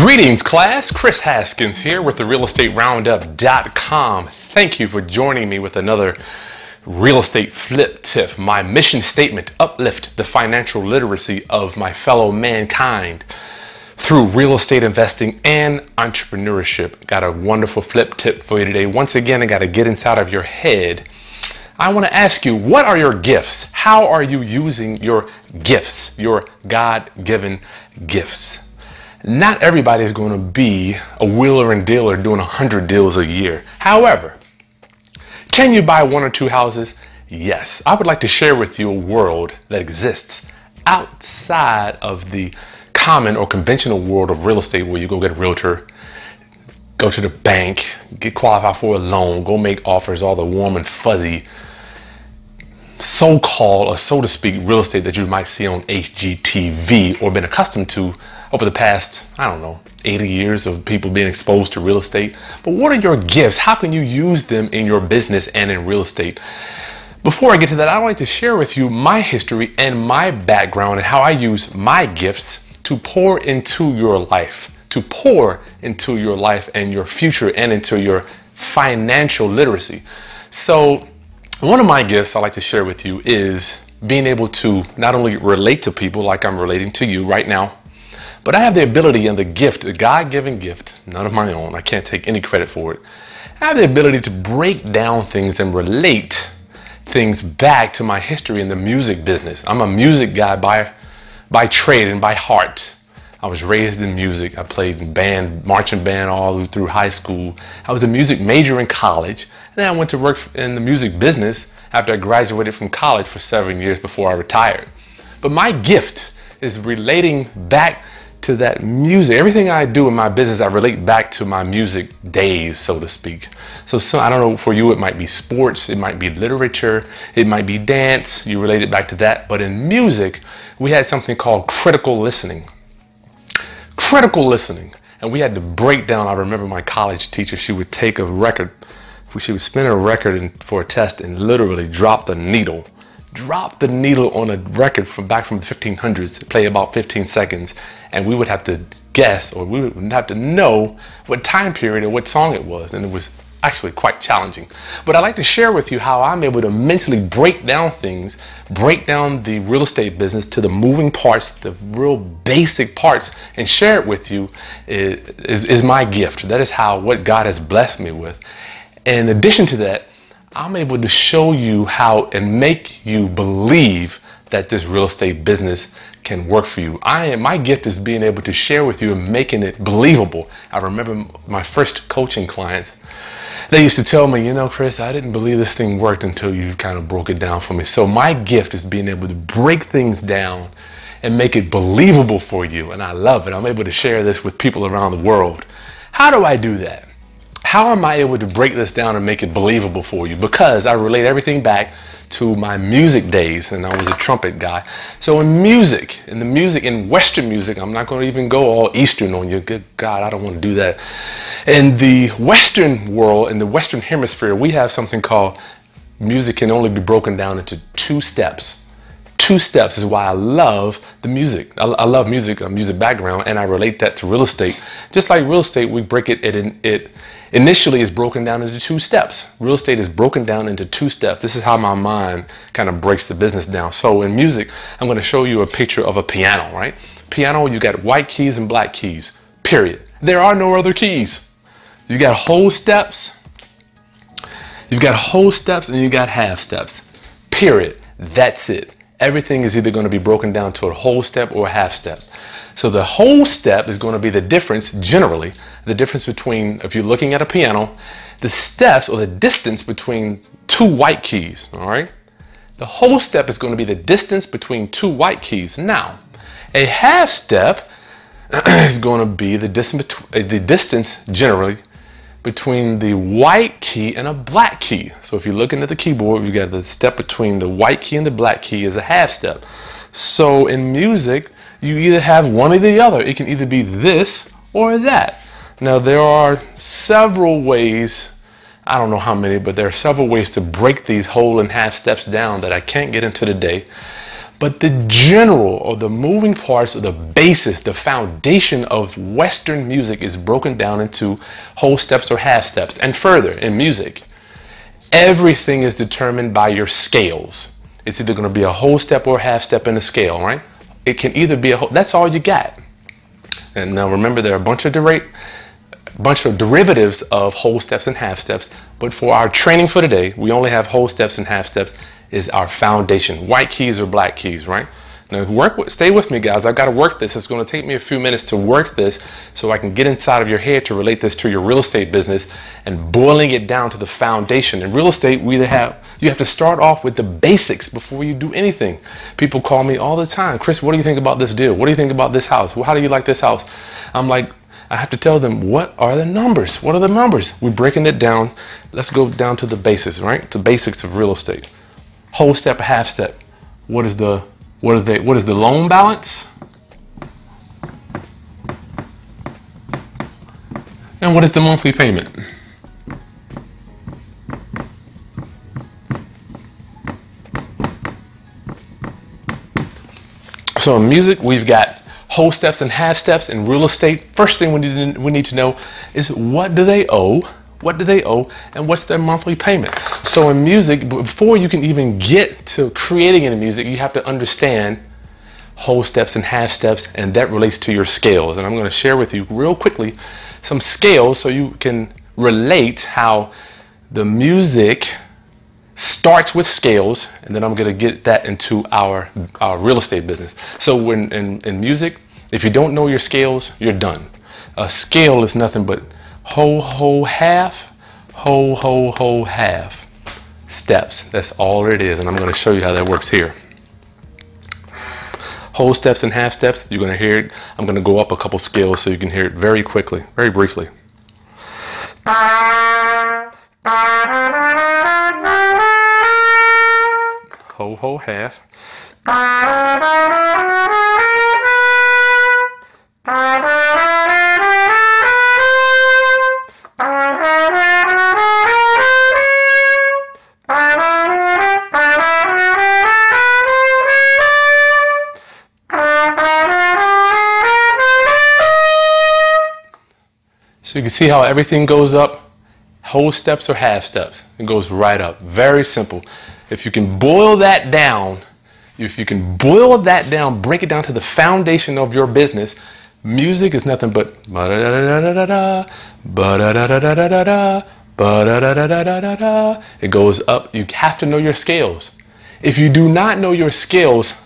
Greetings, class. Chris Haskins here with the realestateroundup.com. Thank you for joining me with another real estate flip tip. My mission statement: uplift the financial literacy of my fellow mankind through real estate investing and entrepreneurship. Got a wonderful flip tip for you today. Once again, I got to get inside of your head. I want to ask you, what are your gifts? How are you using your gifts, your God-given gifts? Not everybody is going to be a wheeler and dealer doing 100 deals a year. However, can you buy one or two houses? Yes. I would like to share with you a world that exists outside of the common or conventional world of real estate, where you go get a realtor, go to the bank, get qualified for a loan, go make offers, all the warm and fuzzy so-called, or so to speak, real estate that you might see on HGTV or been accustomed to over the past, 80 years of people being exposed to real estate. But what are your gifts? How can you use them in your business and in real estate? Before I get to that, I'd like to share with you my history and my background and how I use my gifts to pour into your life, and your future and into your financial literacy. So one of my gifts I like to share with you is being able to not only relate to people like I'm relating to you right now, but I have the ability and the gift, a God-given gift, none of my own. I can't take any credit for it. I have the ability to break down things and relate things back to my history in the music business. I'm a music guy by trade and by heart. I was raised in music. I played in band, marching band all through high school. I was a music major in college. And then I went to work in the music business after I graduated from college for 7 years before I retired. But my gift is relating back to that music. Everything I do in my business, I relate back to my music days, so to speak. So I don't know, for you it might be sports, it might be literature, it might be dance, you relate it back to that. But in music, we had something called critical listening. And we had to break down. I remember my college teacher, she would take a record, she would spin a record for a test and literally drop the needle on a record from back from the 1500s, play about 15 seconds, and we would have to guess, or we would have to know what time period or what song it was, and it was actually quite challenging. But I'd like to share with you how I'm able to mentally break down things, break down the real estate business to the moving parts, the real basic parts, and share it with you is my gift. That is what God has blessed me with. In addition to that, I'm able to show you how and make you believe that this real estate business can work for you. My gift is being able to share with you and making it believable. I remember my first coaching clients, they used to tell me, Chris, I didn't believe this thing worked until you kind of broke it down for me. So my gift is being able to break things down and make it believable for you. And I love it. I'm able to share this with people around the world. How do I do that? How am I able to break this down and make it believable for you? Because I relate everything back to my music days, and I was a trumpet guy. So in Western music, I'm not going to even go all Eastern on you. Good God, I don't want to do that. In the Western world, in the Western hemisphere, we have something called music can only be broken down into 2 steps. 2 steps is why I love the music. I love music, a music background, and I relate that to real estate. Just like real estate, we break it initially is broken down into 2 steps. Real estate is broken down into 2 steps. This is how my mind kind of breaks the business down. So in music, I'm going to show you a picture of a piano, right? Piano, you got white keys and black keys, period. There are no other keys. You got whole steps. You've got whole steps and you got half steps, period. That's it. Everything is either going to be broken down to a whole step or a half step. So the whole step is going to be the difference, generally, the difference between, if you're looking at a piano, the steps or the distance between 2 white keys, all right? The whole step is going to be the distance between 2 white keys. Now, a half step is going to be the distance generally between the white key and a black key. So if you're looking at the keyboard, you got the step between the white key and the black key is a half step. So in music, you either have one or the other. It can either be this or that. Now there are several ways, I don't know how many, but there are several ways to break these whole and half steps down that I can't get into today. But the general or the moving parts or the basis, the foundation of Western music is broken down into whole steps or half steps. And further, in music, everything is determined by your scales. It's either going to be a whole step or a half step in the scale, right? It can either be a whole, that's all you got. And now remember, there are a bunch of derivatives of whole steps and half steps, but for our training for today, we only have whole steps and half steps is our foundation. White keys or black keys, right? Now stay with me, guys. I've got to work this. It's going to take me a few minutes to work this so I can get inside of your head to relate this to your real estate business and boiling it down to the foundation. In real estate, you have to start off with the basics before you do anything. People call me all the time, Chris, what do you think about this deal? What do you think about this house? Well, how do you like this house? I'm like, I have to tell them, what are the numbers? What are the numbers? We're breaking it down. Let's go down to the basics, right? The basics of real estate. Whole step, half step. What is the loan balance? And what is the monthly payment? So in music, we've got whole steps and half steps. In real estate, first thing we need to know is, what do they owe? What do they owe, and what's their monthly payment? So in music, before you can even get to creating any music, you have to understand whole steps and half steps, and that relates to your scales. And I'm going to share with you real quickly some scales so you can relate how the music starts with scales, and then I'm going to get that into our real estate business. So when in music, if you don't know your scales, you're done. A scale is nothing but whole, half, whole, half steps. That's all it is, and I'm going to show you how that works here. Whole steps and half steps, you're going to hear it. I'm going to go up a couple scales so you can hear it very quickly, very briefly. Whole, half. So you can see how everything goes up, whole steps or half steps. It goes right up. Very simple. If you can boil that down, break it down to the foundation of your business, music is nothing but ba-da-da-da-da-da-da, ba-da-da-da-da-da-da, ba-da-da-da-da-da-da. It goes up. You have to know your scales. If you do not know your scales,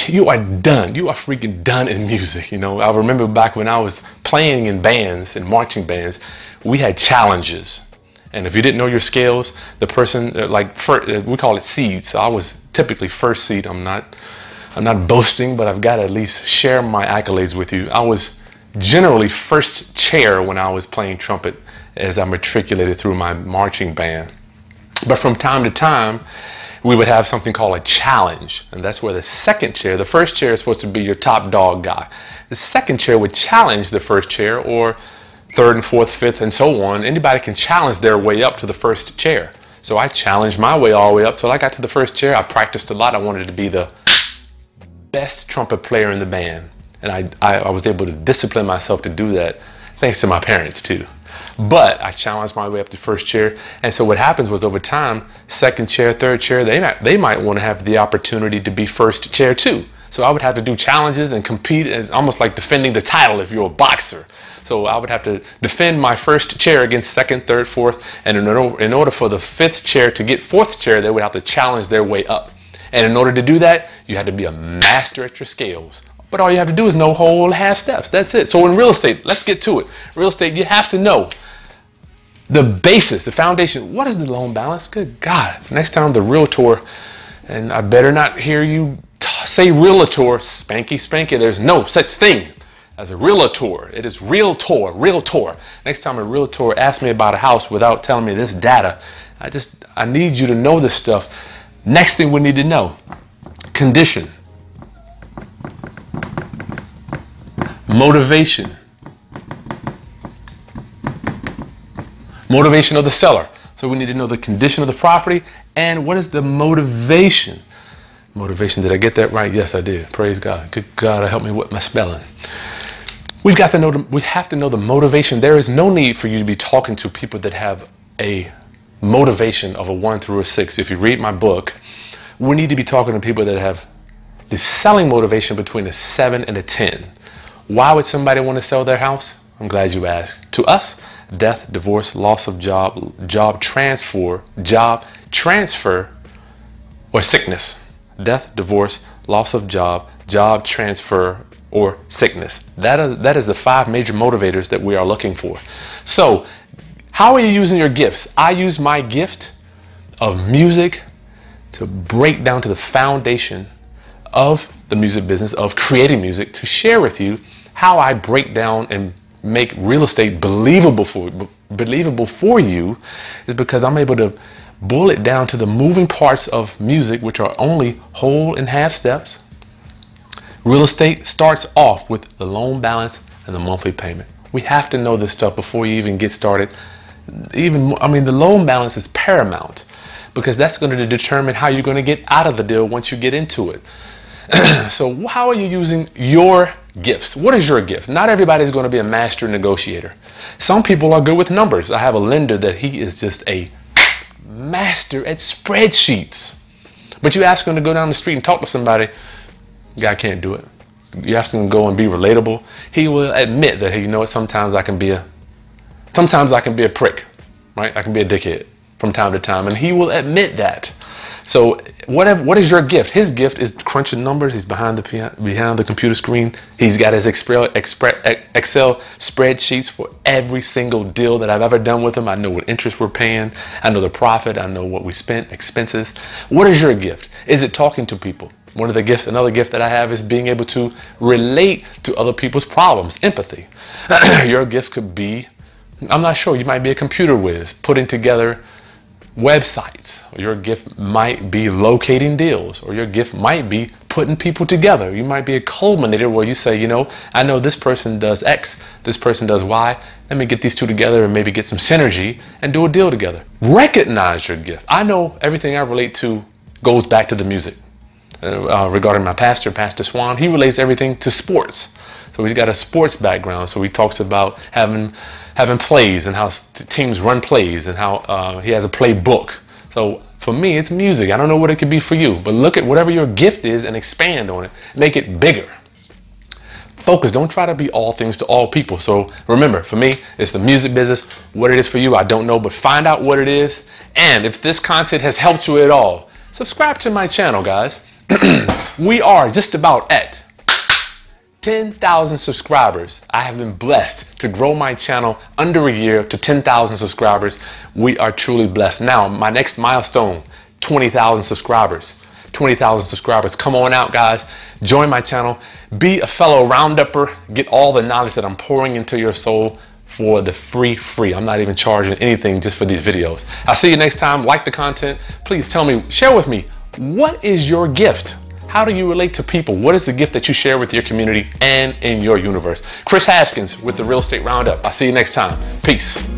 you are done. You are freaking done in music. You know, I remember back when I was playing in bands, in marching bands, we had challenges. And if you didn't know your scales, the person, we call it seed. So I was typically first seed. I'm not boasting, but I've got to at least share my accolades with you. I was generally first chair when I was playing trumpet as I matriculated through my marching band. But from time to time, we would have something called a challenge, and that's where the second chair, the first chair is supposed to be your top dog guy. The second chair would challenge the first chair, or third and fourth, fifth, and so on. Anybody can challenge their way up to the first chair. So I challenged my way all the way up till I got to the first chair. I practiced a lot. I wanted to be the best trumpet player in the band, and I was able to discipline myself to do that, thanks to my parents too. But I challenged my way up to first chair. And so what happens was, over time, second chair, third chair, they might want to have the opportunity to be first chair too. So I would have to do challenges and compete. It's almost like defending the title if you're a boxer. So I would have to defend my first chair against second, third, fourth. And in order for the fifth chair to get fourth chair, they would have to challenge their way up. And in order to do that, you had to be a master at your scales. But all you have to do is know whole half steps. That's it. So in real estate, let's get to it. Real estate, you have to know the basis, the foundation. What is the loan balance? Good God. Next time the realtor, and I better not hear you say realtor, spanky, spanky. There's no such thing as a realtor. It is realtor, realtor. Next time a realtor asks me about a house without telling me this data, I need you to know this stuff. Next thing we need to know, condition, motivation. Motivation of the seller. So we need to know the condition of the property and what is the motivation. Motivation, did I get that right? Yes, I did. Praise God. Good God, help me with my spelling. We have to know the motivation. There is no need for you to be talking to people that have a motivation of a 1 through a 6. If you read my book, we need to be talking to people that have the selling motivation between a 7 and a 10. Why would somebody want to sell their house? I'm glad you asked. To us, death, divorce, loss of job transfer, or sickness. Death, divorce, loss of job transfer, or sickness. That is the 5 major motivators that we are looking for. So, how are you using your gifts? I use my gift of music to break down to the foundation of the music business, of creating music, to share with you how I break down and make real estate believable for you, is because I'm able to boil it down to the moving parts of music, which are only whole and half steps. Real estate starts off with the loan balance and the monthly payment. We have to know this stuff before you even get started. The loan balance is paramount, because that's going to determine how you're going to get out of the deal once you get into it. So how are you using your gifts? What is your gift? Not everybody's going to be a master negotiator. Some people are good with numbers. I have a lender that he is just a master at spreadsheets. But you ask him to go down the street and talk to somebody, guy can't do it. You ask him to go and be relatable, he will admit that, hey, you know what, sometimes I can be a prick, right? I can be a dickhead from time to time, and he will admit that. So what is your gift? His gift is crunching numbers. He's behind the computer screen. He's got his Excel spreadsheets for every single deal that I've ever done with him. I know what interest we're paying. I know the profit. I know what we spent, expenses. What is your gift? Is it talking to people? Another gift that I have is being able to relate to other people's problems, empathy. Your gift could be, I'm not sure, you might be a computer whiz, putting together websites. Or your gift might be locating deals, or your gift might be putting people together. You might be a culminator where you say, you know, I know this person does X, this person does Y. Let me get these two together and maybe get some synergy and do a deal together. Recognize your gift. I know everything I relate to goes back to the music. Regarding my pastor, Pastor Swan, he relates everything to sports. So he's got a sports background. So he talks about having plays and how teams run plays, and how he has a playbook. So for me, it's music. I don't know what it could be for you, but look at whatever your gift is and expand on it. Make it bigger. Focus. Don't try to be all things to all people. So remember, for me, it's the music business. What it is for you, I don't know, but find out what it is. And if this content has helped you at all, subscribe to my channel, guys. We are just about at 10,000 subscribers. I have been blessed to grow my channel under a year to 10,000 subscribers. We are truly blessed. Now, my next milestone, 20,000 subscribers. 20,000 subscribers. Come on out, guys. Join my channel. Be a fellow round-upper. Get all the knowledge that I'm pouring into your soul for the free. I'm not even charging anything just for these videos. I'll see you next time. Like the content. Please tell me, share with me, what is your gift? How do you relate to people? What is the gift that you share with your community and in your universe? Chris Haskins with the Real Estate Roundup. I'll see you next time. Peace.